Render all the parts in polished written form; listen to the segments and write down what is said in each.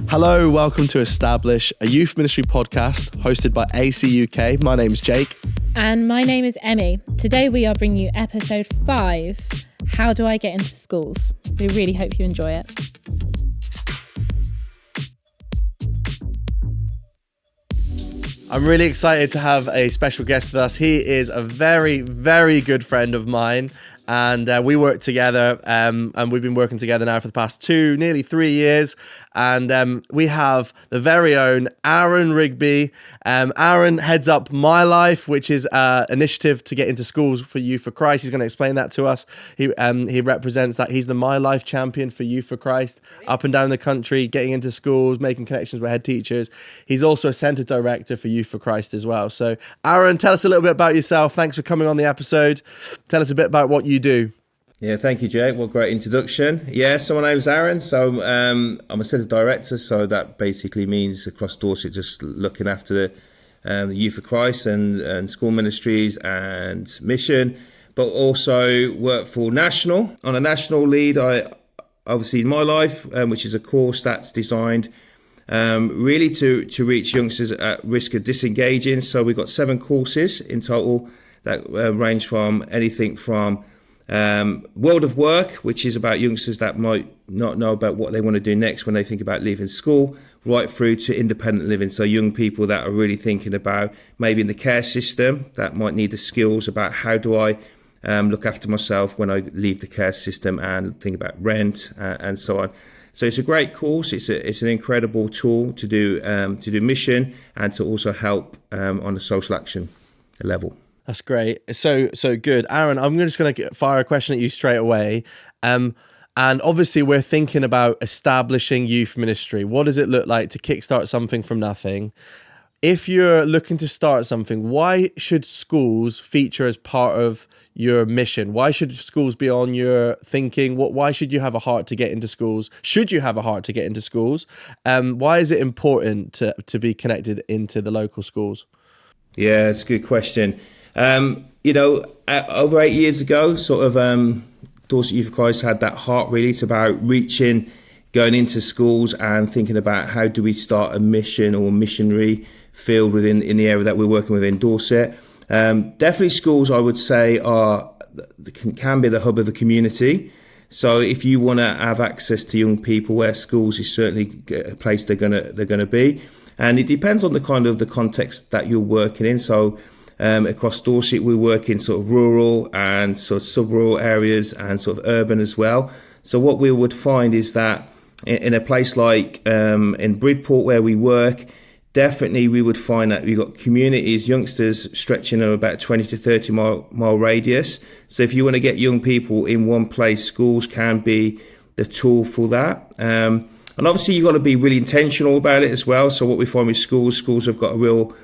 Hello, welcome to Establish, a youth ministry podcast hosted by AC UK. My name is Jake. And my name is Emmy. Today we are bringing you episode 5, How Do I Get Into Schools? We really hope you enjoy it. I'm really excited to have a special guest with us. He is a very, very good friend of mine. And we work together and we've been working together now for the past nearly 3 years. And we have the very own Aaron Rigby. Aaron heads up My Life, which is an initiative to get into schools for Youth for Christ. He's going to explain that to us. He represents that. He's the My Life champion for Youth for Christ, up and down the country, getting into schools, making connections with head teachers. He's also a centre director for Youth for Christ as well. So Aaron, tell us a little bit about yourself. Thanks for coming on the episode. Tell us a bit about what you do. Yeah, thank you, Jake. What a great introduction. Yeah, so my name's Aaron. So I'm a centre director. So that basically means across Dorset, just looking after the Youth for Christ and school ministries and mission, but also work for National. On a national lead, I obviously in My Life, which is a course that's designed really to reach youngsters at risk of disengaging. So we've got 7 courses in total that range from anything from World of Work, which is about youngsters that might not know about what they want to do next when they think about leaving school, right through to independent living. So young people that are really thinking about maybe in the care system that might need the skills about how do I look after myself when I leave the care system and think about rent and so on. So it's a great course. It's an incredible tool to do mission and to also help on the social action level. That's great. So good. Aaron, I'm just going to fire a question at you straight away. And obviously we're thinking about establishing youth ministry. What does it look like to kickstart something from nothing? If you're looking to start something, why should schools feature as part of your mission? Why should schools be on your thinking? Why should you have a heart to get into schools? Should you have a heart to get into schools? Why is it important to be connected into the local schools? Yeah, it's a good question. Over 8 years ago, Dorset Youth for Christ had that heart really. It's about reaching, going into schools and thinking about how do we start a mission or missionary field in the area that we're working with in Dorset. Definitely schools, I would say, can be the hub of the community. So if you want to have access to young people, where schools is certainly a place they're gonna be. And it depends on the kind of the context that you're working in. So across Dorset, we work in sort of rural and sort of sub-rural areas and sort of urban as well. So what we would find is that in a place like in Bridport where we work, definitely we would find that we've got communities, youngsters stretching over about 20 to 30 mile radius. So if you want to get young people in one place, schools can be the tool for that. And obviously you've got to be really intentional about it as well. So what we find with schools have got a real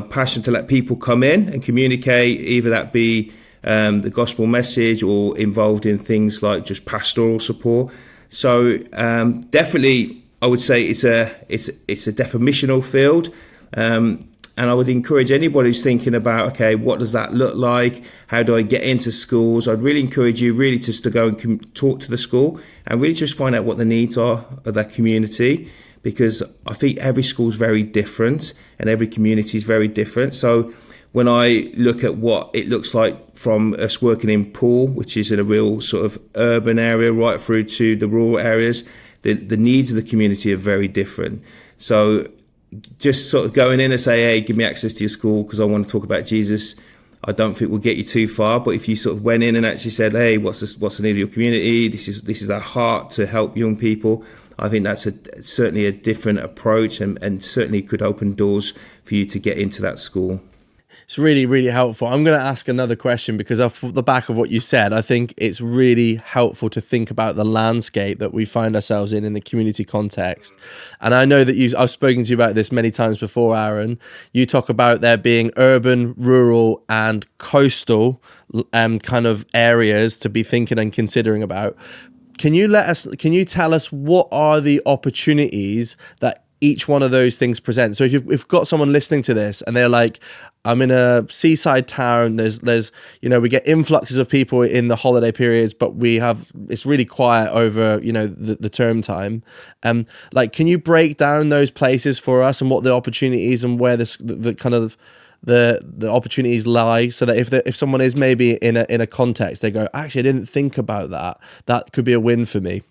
passion to let people come in and communicate, either that be the gospel message or involved in things like just pastoral support. So definitely, I would say it's a definitional field, and I would encourage anybody who's thinking about, okay, what does that look like? How do I get into schools? I'd really encourage you really just to go and talk to the school and really just find out what the needs are of that community. Because I think every school is very different and every community is very different. So when I look at what it looks like from us working in Poole, which is in a real sort of urban area, right through to the rural areas, the needs of the community are very different. So just sort of going in and say, hey, give me access to your school because I want to talk about Jesus, I don't think will get you too far. But if you sort of went in and actually said, hey, what's the need of your community? This is our heart to help young people. I think that's certainly a different approach and certainly could open doors for you to get into that school. It's really, really helpful. I'm going to ask another question because off the back of what you said, I think it's really helpful to think about the landscape that we find ourselves in the community context. And I know that I've spoken to you about this many times before, Aaron. You talk about there being urban, rural and coastal kind of areas to be thinking and considering about. Can you tell us what are the opportunities that each one of those things present. So if you've got someone listening to this and they're like, I'm in a seaside town, there's we get influxes of people in the holiday periods, but it's really quiet over the term time. Can you break down those places for us and what the opportunities and where the kind of the opportunities lie, so that if someone is maybe in a context, they go, actually, I didn't think about that could be a win for me.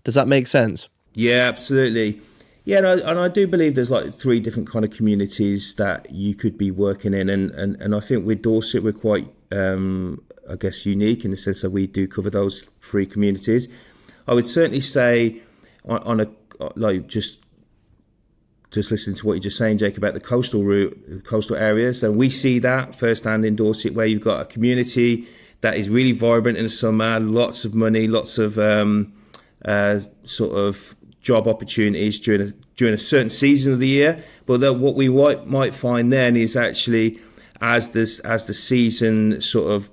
Does that make sense? Yeah, absolutely. Yeah, and I do believe there's like 3 different kind of communities that you could be working in, and I think with Dorset we're quite I guess unique in the sense that we do cover those 3 communities. I would certainly say on a like just listening to what you're just saying, Jake, about the coastal areas, and we see that firsthand in Dorset, where you've got a community that is really vibrant in the summer, lots of money, lots of sort of job opportunities during a certain season of the year. But what we might find then is actually as the season sort of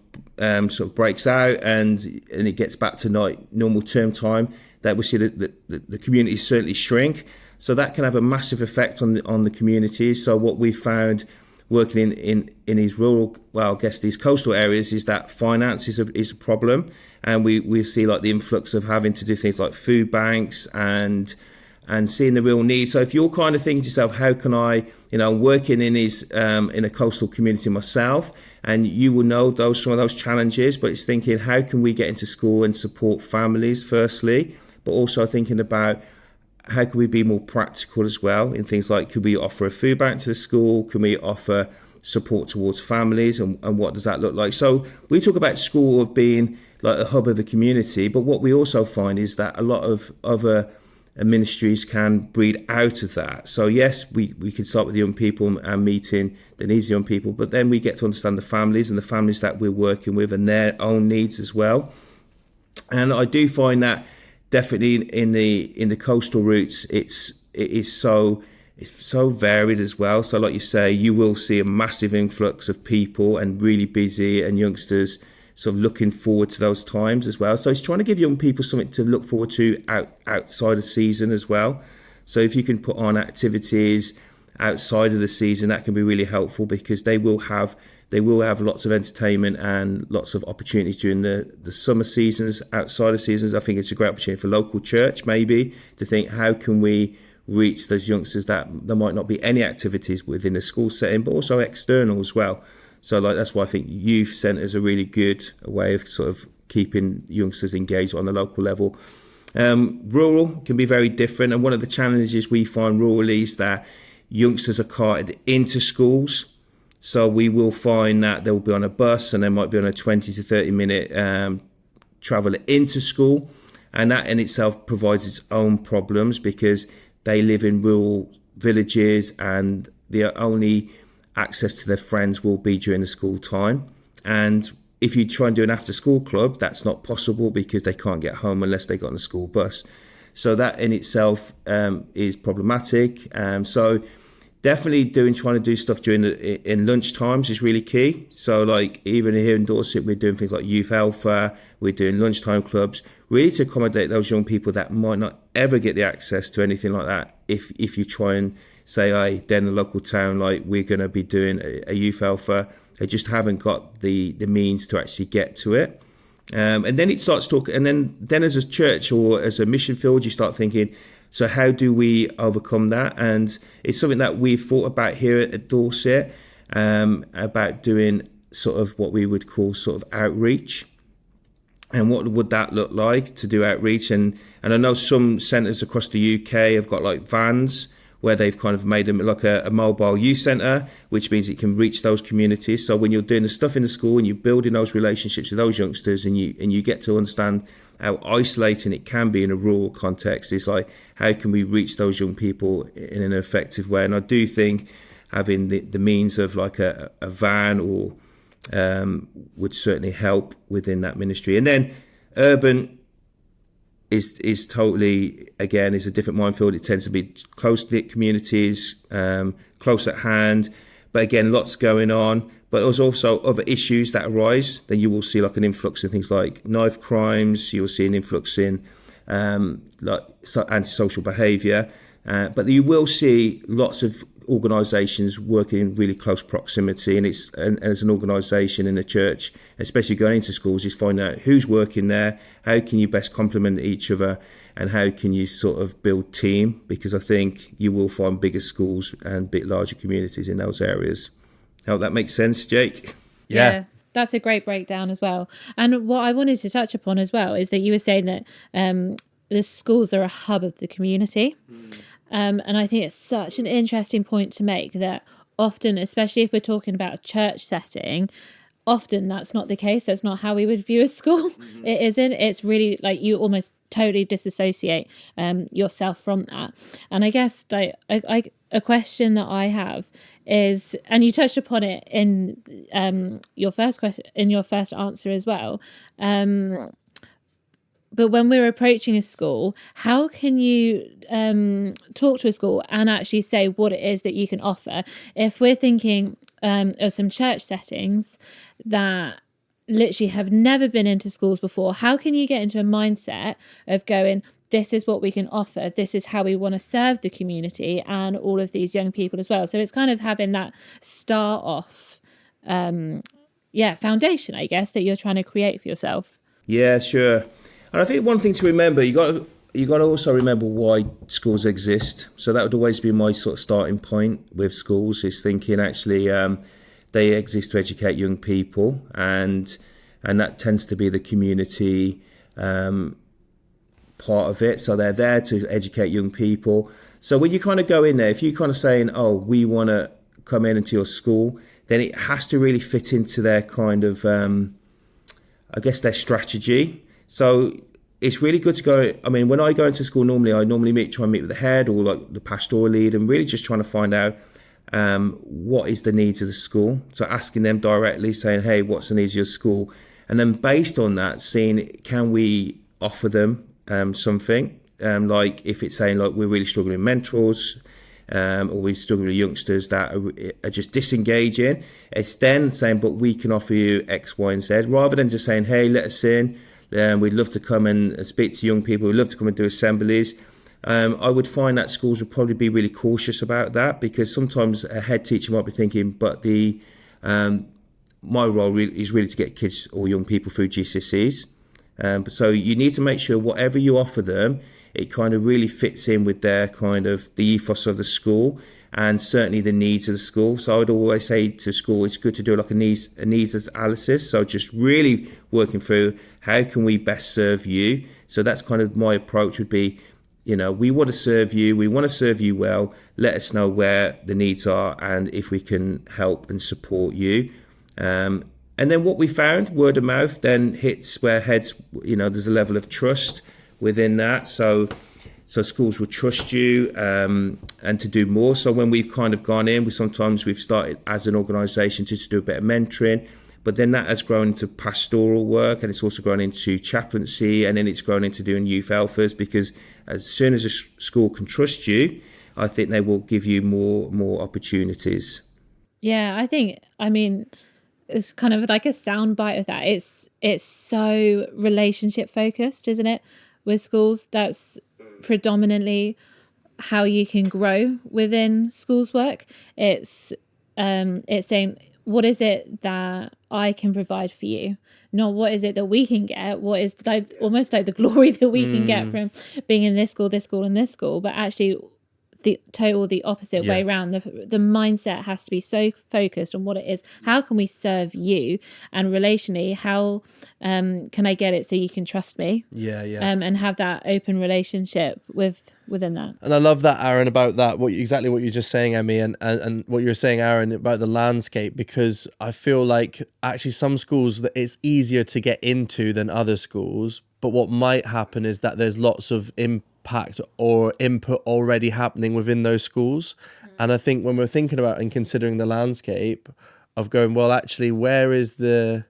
breaks out and it gets back to normal term time, that we see the communities certainly shrink. So that can have a massive effect on the communities. So what we found working in these rural, well, I guess these coastal areas, is that finance is a problem, and we see like the influx of having to do things like food banks and seeing the real need. So if you're kind of thinking to yourself, how can I, working in a coastal community myself, and you will know some of those challenges, but it's thinking, how can we get into school and support families firstly, but also thinking about how can we be more practical as well in things like, could we offer a food bank to the school? Can we offer support towards families, and what does that look like? So we talk about school of being like a hub of the community, but what we also find is that a lot of other ministries can breed out of that. So yes, we can start with the young people and meeting the needs of young people, but then we get to understand the families and the families that we're working with and their own needs as well. And I do find that definitely in the coastal routes, it's so varied as well. So like you say, you will see a massive influx of people and really busy, and youngsters sort of looking forward to those times as well. So it's trying to give young people something to look forward to outside of season as well. So if you can put on activities outside of the season, that can be really helpful, because they will have lots of entertainment and lots of opportunities during the summer seasons. Outside of seasons, I think it's a great opportunity for local church maybe to think, how can we reach those youngsters that there might not be any activities within the school setting, but also external as well. So that's why I think youth centres are really good, a way of sort of keeping youngsters engaged on the local level. Rural can be very different, and one of the challenges we find rurally is that youngsters are carted into schools. So we will find that they'll be on a bus and they might be on a 20 to 30 minute travel into school, and that in itself provides its own problems, because they live in rural villages and the only access to their friends will be during the school time. And if you try and do an after school club, that's not possible, because they can't get home unless they got on a school bus. So that in itself is problematic. So definitely trying to do stuff in lunch times is really key. So like even here in Dorset, we're doing things like Youth Alpha, we're doing lunchtime clubs, really to accommodate those young people that might not ever get the access to anything like that. If you try and say, hey, then the local town, like we're going to be doing a Youth Alpha, they just haven't got the means to actually get to it. And then it starts talking, and then as a church or as a mission field, you start thinking, so how do we overcome that? And it's something that we've thought about here at Dorset, about doing sort of what we would call sort of outreach. And what would that look like to do outreach? And I know some centres across the UK have got like vans where they've kind of made them like a mobile youth centre, which means it can reach those communities. So when you're doing the stuff in the school and you're building those relationships with those youngsters, and you get to understand how isolating it can be in a rural context, it's like, how can we reach those young people in an effective way? And I do think having the means of like a van or would certainly help within that ministry. And then urban is totally, again, is a different minefield. It tends to be close-knit communities, close at hand, but again, lots going on. But there's also other issues that arise. Then you will see like an influx in things like knife crimes. You'll see an influx in like antisocial behaviour. But you will see lots of organisations working in really close proximity, and as an organisation in a church, especially going into schools, is finding out who's working there, how can you best complement each other, and how can you sort of build team, because I think you will find bigger schools and bit larger communities in those areas. Hope that makes sense, Jake. Yeah. That's a great breakdown as well. And what I wanted to touch upon as well is that you were saying that the schools are a hub of the community. And I think it's such an interesting point to make, that often, especially if we're talking about a church setting, often that's not the case. That's not how we would view a school. It isn't. It's really like you almost totally disassociate yourself from that. And I guess like a question that I have is, and you touched upon it in your first question, in your first answer as well. But when we're approaching a school, how can you talk to a school and actually say what it is that you can offer? If we're thinking of some church settings that literally have never been into schools before, how can you get into a mindset of going, this is what we can offer, this is how we want to serve the community and all of these young people as well? So it's kind of having that start off, foundation, I guess, that you're trying to create for yourself. Yeah, sure. And I think one thing to remember, you got to also remember why schools exist. So that would always be my sort of starting point with schools, is thinking actually they exist to educate young people, and that tends to be the community part of it. So they're there to educate young people. So when you kind of go in there, if you're kind of saying, oh, we want to come into your school, then it has to really fit into their kind of, I guess, their strategy. So it's really good to go. I mean, when I go into school, I normally try and meet with the head or like the pastoral lead, and really just trying to find out what is the needs of the school. So asking them directly, saying, hey, what's the needs of your school? And then based on that, seeing, can we offer them something? Like if it's saying like we're really struggling with mentors, or we're struggling with youngsters that are just disengaging, it's then saying, but we can offer you X, Y, and Z, rather than just saying, hey, let us in. We'd love to come and speak to young people. We'd love to come and do assemblies. I would find that schools would probably be really cautious about that, because sometimes a head teacher might be thinking, but my role is really to get kids or young people through GCSEs. So you need to make sure whatever you offer them, it kind of really fits in with their kind of the ethos of the school, and certainly the needs of the school. So I would always say to school, it's good to do like a needs analysis. So just really working through, how can we best serve you? So that's kind of my approach would be, we want to serve you. We want to serve you well. Let us know where the needs are and if we can help and support you. And then what we found, word of mouth, then hits where heads, there's a level of trust within that. So schools will trust you and to do more. So when we've kind of gone in, we've started as an organisation just to do a bit of mentoring, but then that has grown into pastoral work, and it's also grown into chaplaincy, and then it's grown into doing youth alphas, because as soon as a school can trust you, I think they will give you more opportunities. Yeah, I mean, it's kind of like a soundbite of that. It's so relationship focused, isn't it? With schools, that's predominantly how you can grow within schools work. It's saying, what is it that I can provide for you? Not what is it that we can get? What is like almost like the glory that we can get from being in this school, and this school, but actually the opposite way around. The mindset has to be so focused on what it is. How can we serve you? And relationally, how can I get it so you can trust me? And have that open relationship within that. And I love that, Aaron, about that, exactly what you're just saying, Emmy, and what you're saying, Aaron, about the landscape, because I feel like actually some schools that it's easier to get into than other schools, but what might happen is that there's lots of impact or input already happening within those schools. And I think when we're thinking about and considering the landscape of going, well, actually, where is the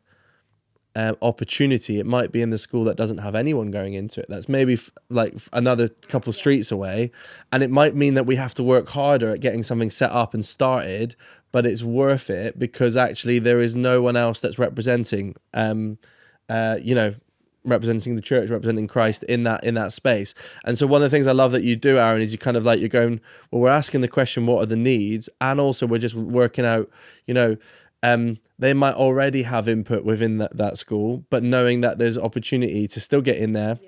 opportunity? It might be in the school that doesn't have anyone going into it. That's maybe like another couple streets away. And it might mean that we have to work harder at getting something set up and started, but it's worth it because actually there is no one else that's representing, representing the church, representing Christ in that space. And so one of the things I love that you do, Aaron, is you kind of like, you're going, well, we're asking the question, what are the needs? And also we're just working out, they might already have input within that school, but knowing that there's opportunity to still get in there,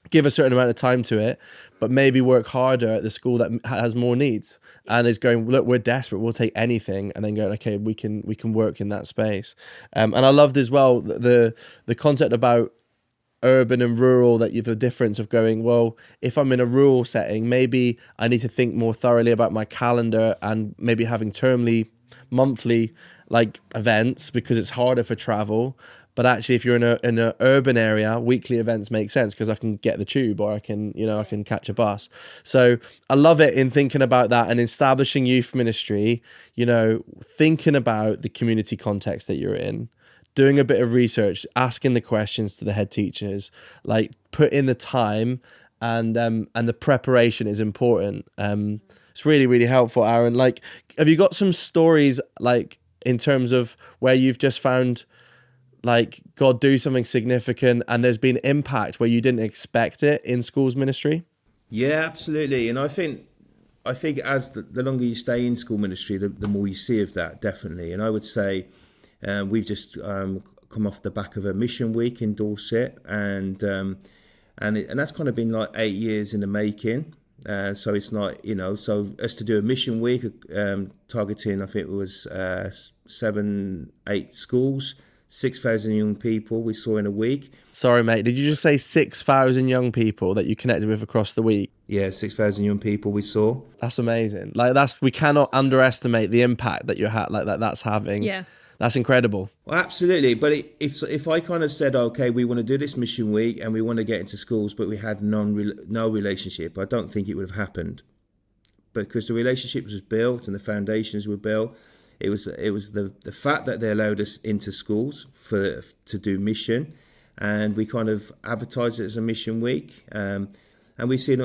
give a certain amount of time to it, but maybe work harder at the school that has more needs and is going, look, we're desperate, we'll take anything, and then going, okay, we can work in that space. And I loved as well the concept about urban and rural, that you've the difference of going, well, if I'm in a rural setting, maybe I need to think more thoroughly about my calendar and maybe having termly, monthly like events because it's harder for travel. But actually, if you're in an urban area, weekly events make sense because I can get the tube or I can catch a bus. So I love it in thinking about that and establishing youth ministry, thinking about the community context that you're in, doing a bit of research, asking the questions to the head teachers, like put in the time, and the preparation is important. It's really, really helpful, Aaron. Like, have you got some stories, like in terms of where you've just found like God do something significant and there's been impact where you didn't expect it in schools ministry? Yeah, absolutely. And I think as the longer you stay in school ministry, the more you see of that, definitely. And I would say we've just come off the back of a mission week in Dorset, and that's kind of been like 8 years in the making. So it's not, so us to do a mission week targeting, I think it was 7-8 schools, 6,000 young people we saw in a week. Sorry, mate, did you just say 6,000 young people that you connected with across the week? Yeah, 6,000 young people we saw. That's amazing. Like we cannot underestimate the impact that that's having. Yeah. That's incredible. Well, absolutely. But if I kind of said, okay, we want to do this mission week and we want to get into schools, but we had no relationship, I don't think it would have happened. Because the relationship was built and the foundations were built. It was the fact that they allowed us into schools to do mission, and we kind of advertised it as a mission week. And we've seen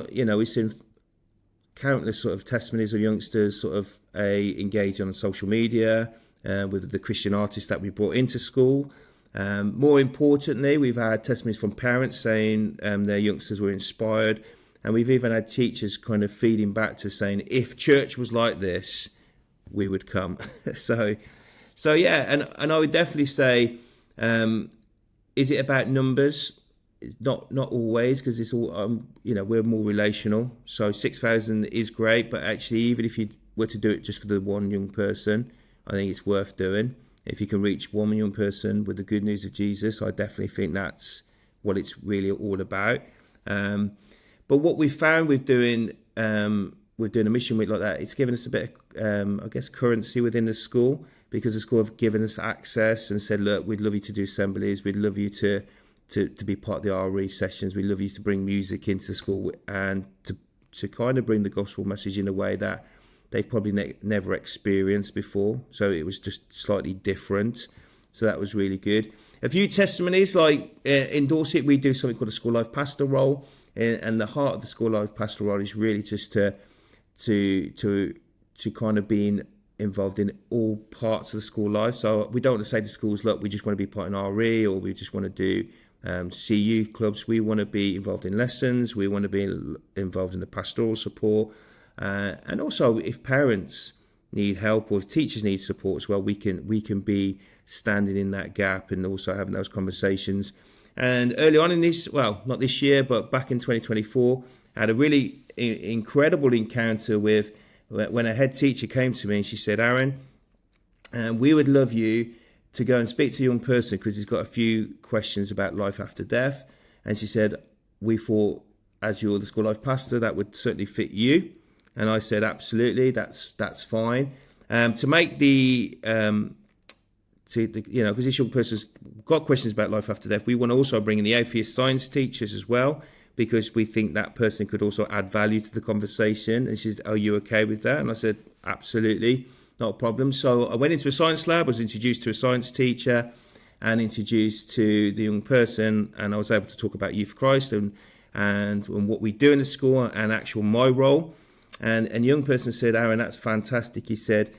countless sort of testimonies of youngsters sort of engaging on social media with the Christian artists that we brought into school. More importantly, we've had testimonies from parents saying their youngsters were inspired, and we've even had teachers kind of feeding back to saying, if church was like this, we would come. so yeah, and I would definitely say, is it about numbers? Not always, because it's all we're more relational. So 6,000 is great, but actually, even if you were to do it just for the one young person, I think it's worth doing. If you can reach one young person with the good news of Jesus, I definitely think that's what it's really all about. But what we found with doing a mission week like that, it's given us a bit of, currency within the school, because the school have given us access and said, look, we'd love you to do assemblies. We'd love you to be part of the RE sessions. We'd love you to bring music into the school and to kind of bring the gospel message in a way that they've probably never experienced before. So it was just slightly different. So that was really good. A few testimonies, like in Dorset, we do something called a School Life Pastoral Role. And the heart of the School Life Pastoral Role is really just to kind of being involved in all parts of the school life. So we don't want to say to schools, look, we just want to be part in RE, or we just want to do CU clubs. We want to be involved in lessons. We want to be involved in the pastoral support. And also, if parents need help or if teachers need support as well, we can be standing in that gap and also having those conversations. And early on in this, well, not this year, but back in 2024, I had a really incredible encounter with when a head teacher came to me and she said, Aaron, we would love you to go and speak to a young person because he's got a few questions about life after death. And she said, we thought, as you're the School Life pastor, that would certainly fit you. And I said, absolutely, that's fine. To make because this young person's got questions about life after death, we want to also bring in the atheist science teachers as well, because we think that person could also add value to the conversation. And she said, are you okay with that? And I said, absolutely, not a problem. So I went into a science lab, was introduced to a science teacher and introduced to the young person, and I was able to talk about Youth for Christ and what we do in the school and actual my role. And a young person said, Aaron, that's fantastic. He said,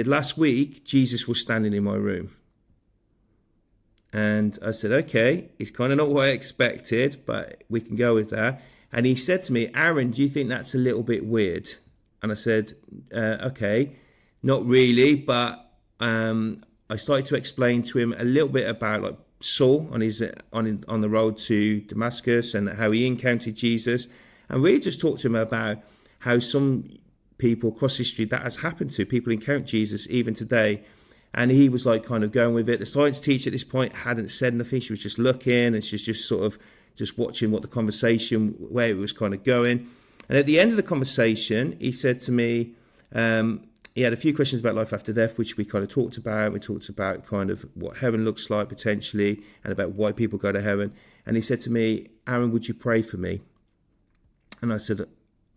last week, Jesus was standing in my room. And I said, okay, it's kind of not what I expected, but we can go with that. And he said to me, Aaron, do you think that's a little bit weird? And I said, okay, not really, but I started to explain to him a little bit about like Saul on the road to Damascus and how he encountered Jesus, and really just talked to him about how some people across history that has happened to. People encounter Jesus even today. And he was like kind of going with it. The science teacher at this point hadn't said anything. She was just looking, and she's just sort of just watching what the conversation, where it was kind of going. And at the end of the conversation, he said to me, he had a few questions about life after death, which we kind of talked about. We talked about kind of what heaven looks like potentially, and about why people go to heaven. And he said to me, Aaron, would you pray for me? And I said,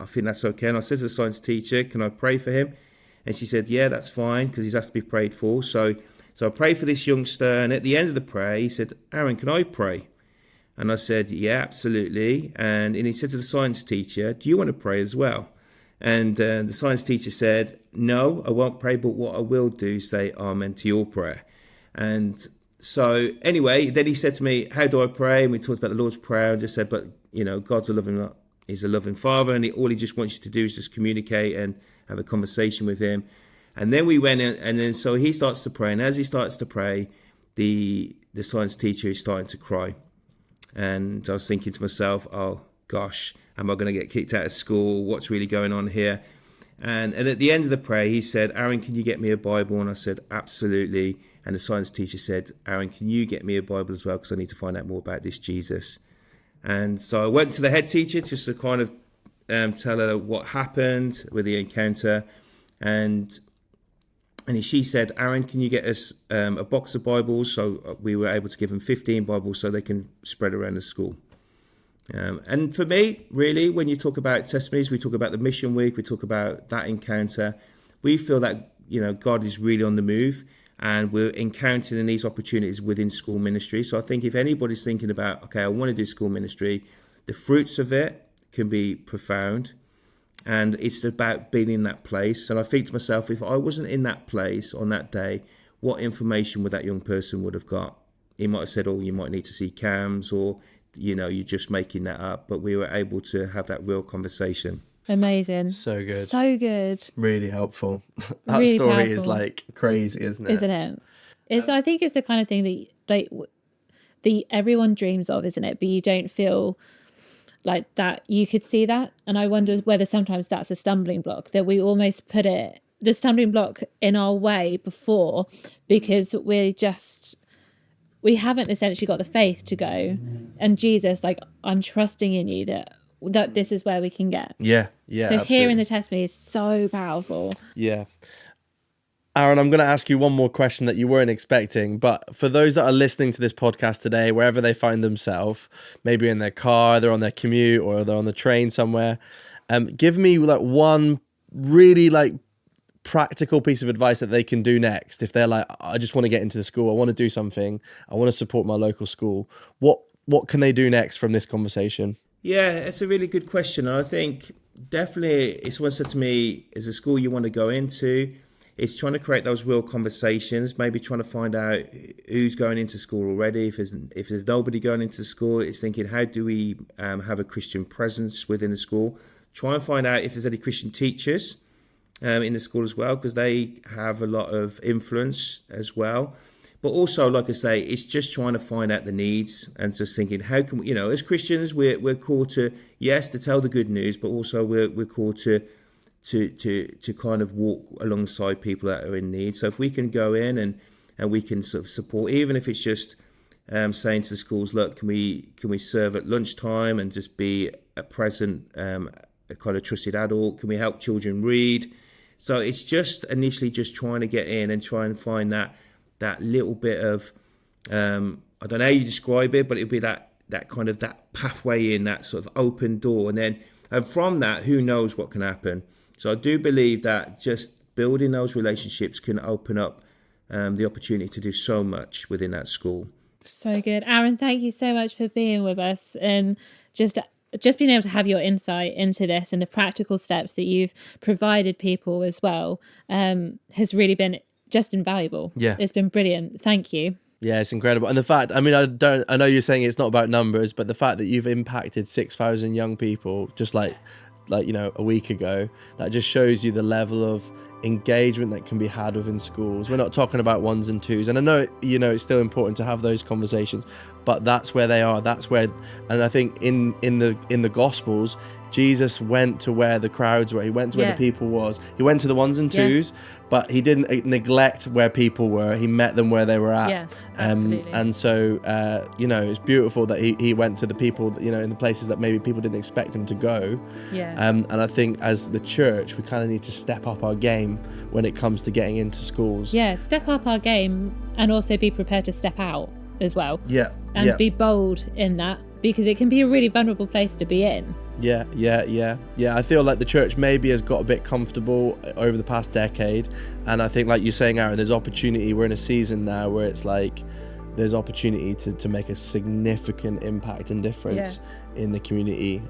I think that's okay. And I said to the science teacher, can I pray for him? And she said, yeah, that's fine, because he's asked to be prayed for. So I prayed for this youngster. And at the end of the prayer, he said, Aaron, can I pray? And I said, yeah, absolutely. And he said to the science teacher, do you want to pray as well? And the science teacher said, no, I won't pray, but what I will do is say amen to your prayer. And so anyway, then he said to me, how do I pray? And we talked about the Lord's Prayer, and just said, but, God's He's a loving Father, and all he just wants you to do is just communicate and have a conversation with him. And then we went in, and then so he starts to pray, and as he starts to pray, the science teacher is starting to cry. And I was thinking to myself, oh gosh, am I going to get kicked out of school? What's really going on here? And at the end of the prayer, he said, Aaron, can you get me a Bible? And I said, absolutely. And the science teacher said, Aaron, can you get me a Bible as well? Because I need to find out more about this Jesus. And so I went to the head teacher just to kind of tell her what happened with the encounter. And she said, Aaron, can you get us a box of Bibles? So we were able to give them 15 Bibles so they can spread around the school. And for me, really, when you talk about testimonies, we talk about the mission week, we talk about that encounter. We feel that, God is really on the move, and we're encountering these opportunities within school ministry. So I think if anybody's thinking about, okay, I want to do school ministry, the fruits of it can be profound. And it's about being in that place. And I think to myself, if I wasn't in that place on that day, what information would that young person would have got? He might have said, oh, you might need to see CAMS, or, you're just making that up. But we were able to have that real conversation. Amazing. So good. So good. Really helpful. That Really story powerful. is like crazy, isn't it? Isn't it? I think it's the kind of thing that everyone dreams of, isn't it? But you don't feel like that you could see that. And I wonder whether sometimes that's a stumbling block, that we almost put the stumbling block in our way before, because we haven't essentially got the faith to go. And Jesus, like, I'm trusting in you that this is where we can get. Yeah. So absolutely. hearing the testimony is so powerful. Yeah. Aaron, I'm going to ask you one more question that you weren't expecting, but for those that are listening to this podcast today, wherever they find themselves, maybe in their car, they're on their commute, or they're on the train somewhere, give me like one really like practical piece of advice that they can do next. If they're like, I just want to get into the school, I want to do something, I want to support my local school. What can they do next from this conversation? Yeah, it's a really good question. And I think definitely, if someone said to me, is a school you want to go into, it's trying to create those real conversations, maybe trying to find out who's going into school already. If there's nobody going into school, it's thinking, how do we have a Christian presence within the school? Try and find out if there's any Christian teachers in the school as well, because they have a lot of influence as well. But also, like I say, it's just trying to find out the needs and just thinking, how can we, as Christians, we're called to, yes, to tell the good news, but also we're called to kind of walk alongside people that are in need. So if we can go in and we can sort of support, even if it's just saying to the schools, look, can we serve at lunchtime and just be a present, a kind of trusted adult? Can we help children read? So it's just initially just trying to get in and try and find that little bit of, I don't know how you describe it, but it'd be that kind of that pathway in, that sort of open door. And from that, who knows what can happen. So I do believe that just building those relationships can open up the opportunity to do so much within that school. So good. Aaron, thank you so much for being with us, and just being able to have your insight into this and the practical steps that you've provided people as well has really been just invaluable. Yeah. It's been brilliant. Thank you. Yeah, it's incredible. And the fact, I mean, I know you're saying it's not about numbers, but the fact that you've impacted 6,000 young people just like a week ago, that just shows you the level of engagement that can be had within schools. We're not talking about ones and twos, and I know it's still important to have those conversations, but that's where they are. That's where, and I think in the Gospels, Jesus went to where the crowds were. He went to where the people was. He went to the ones and twos, but he didn't neglect where people were. He met them where they were at. Yeah, absolutely. And so it's beautiful that he went to the people in the places that maybe people didn't expect him to go. Yeah. And I think as the church, we kind of need to step up our game when it comes to getting into schools. Yeah, step up our game and also be prepared to step out as well. Yeah. And be bold in that, because it can be a really vulnerable place to be in. Yeah. I feel like the church maybe has got a bit comfortable over the past decade, and I think, like you're saying, Aaron, there's opportunity. We're in a season now where it's like there's opportunity to make a significant impact and difference in the community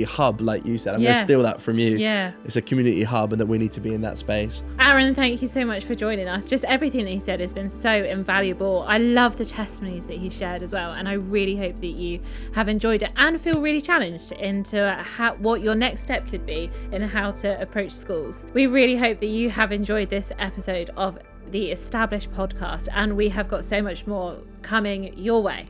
hub, like you said. I'm going to steal that from you. Yeah, it's a community hub, and that we need to be in that space. Aaron, thank you so much for joining us. Just everything that he said has been so invaluable. I love the testimonies that he shared as well, and I really hope that you have enjoyed it and feel really challenged into what your next step could be in how to approach schools. We really hope that you have enjoyed this episode of the Established podcast, and we have got so much more coming your way.